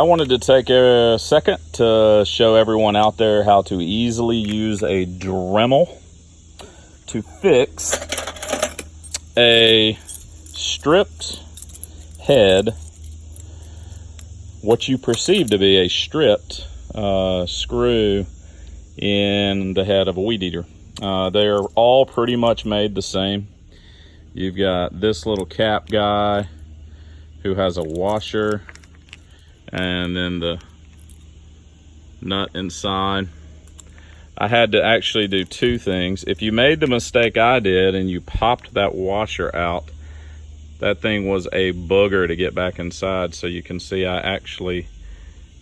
I wanted to take a second to show everyone out there how to easily use a Dremel to fix a stripped head, what you perceive to be a stripped screw in the head of a weed eater. They're all pretty much made the same. You've got this little cap guy who has a washer, and then the nut inside. I had to actually do two things. If you made the mistake I did and you popped that washer out, that thing was a booger to get back inside. So you can see I actually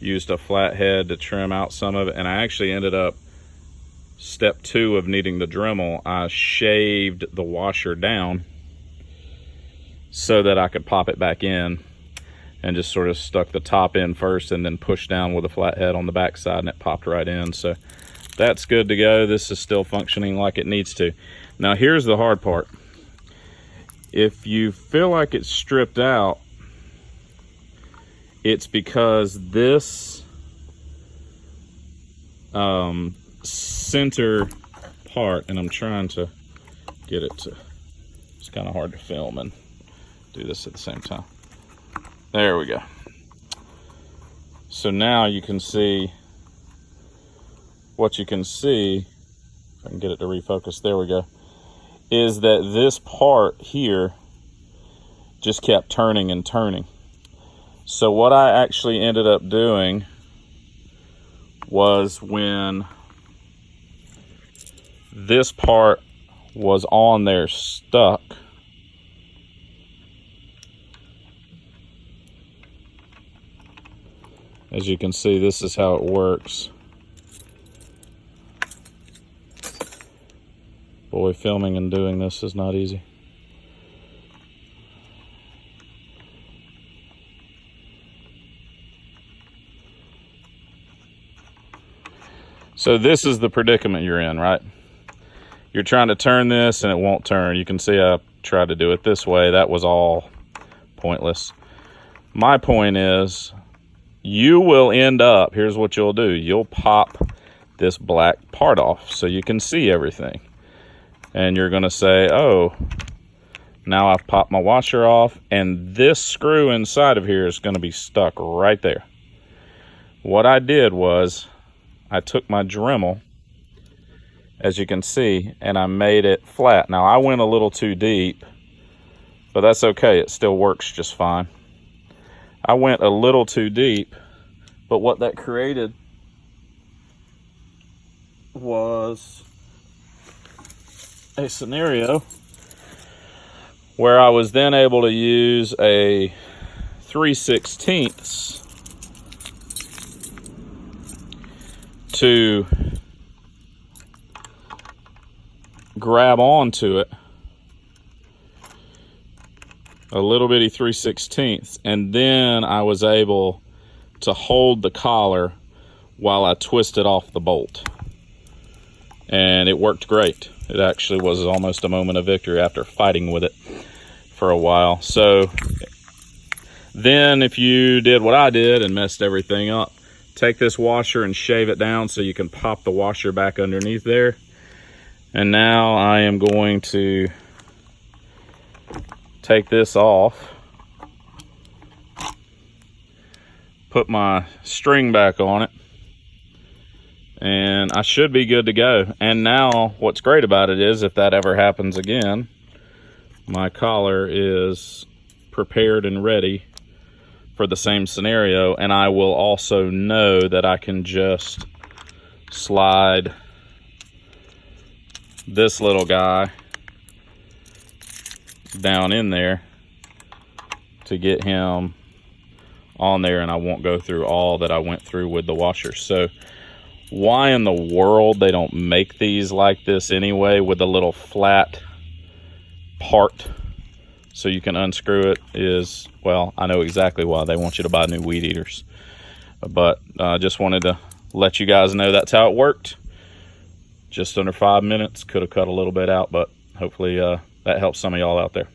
used a flat head to trim out some of it, and I actually ended up, step 2 of needing the Dremel, I shaved the washer down so that I could pop it back in, and just sort of stuck the top in first and then pushed down with a flat head on the back side, and it popped right in. So that's good to go. This is still functioning like it needs to. Now here's the hard part. If you feel like it's stripped out, it's because this center part, and I'm trying to get it to, it's kind of hard to film and do this at the same time. There we go. So now you can see, what you can see, if I can get it to refocus, there we go, is that this part here just kept turning and turning. So what I actually ended up doing was, when this part was on there stuck, as you can see, this is how it works. Boy, filming and doing this is not easy. So this is the predicament you're in, right? You're trying to turn this and it won't turn. You can see I tried to do it this way. That was all pointless. My point is, you will end up, here's what you'll do. You'll pop this black part off so you can see everything. And you're gonna say, oh, now I've popped my washer off, and this screw inside of here is gonna be stuck right there. What I did was, I took my Dremel, as you can see, and I made it flat. Now I went a little too deep, but that's okay, it still works just fine. I went a little too deep, but what that created was a scenario where I was then able to use a 3/16 to grab onto it, a little bitty 3/16, and then I was able to hold the collar while I twisted off the bolt, and it worked great. It actually was almost a moment of victory after fighting with it for a while. So then, if you did what I did and messed everything up, take this washer and shave it down so you can pop the washer back underneath there. And now I am going to take this off, put my string back on it, and I should be good to go. And now what's great about it is, if that ever happens again, my collar is prepared and ready for the same scenario, and I will also know that I can just slide this little guy down in there to get him on there, and I won't go through all that I went through with the washer. So why in the world they don't make these like this anyway, with a little flat part so you can unscrew it, is, well, I know exactly why. They want you to buy new weed eaters. But I just wanted to let you guys know that's how it worked. Just under 5 minutes. Could have cut a little bit out, but hopefully that helps some of y'all out there.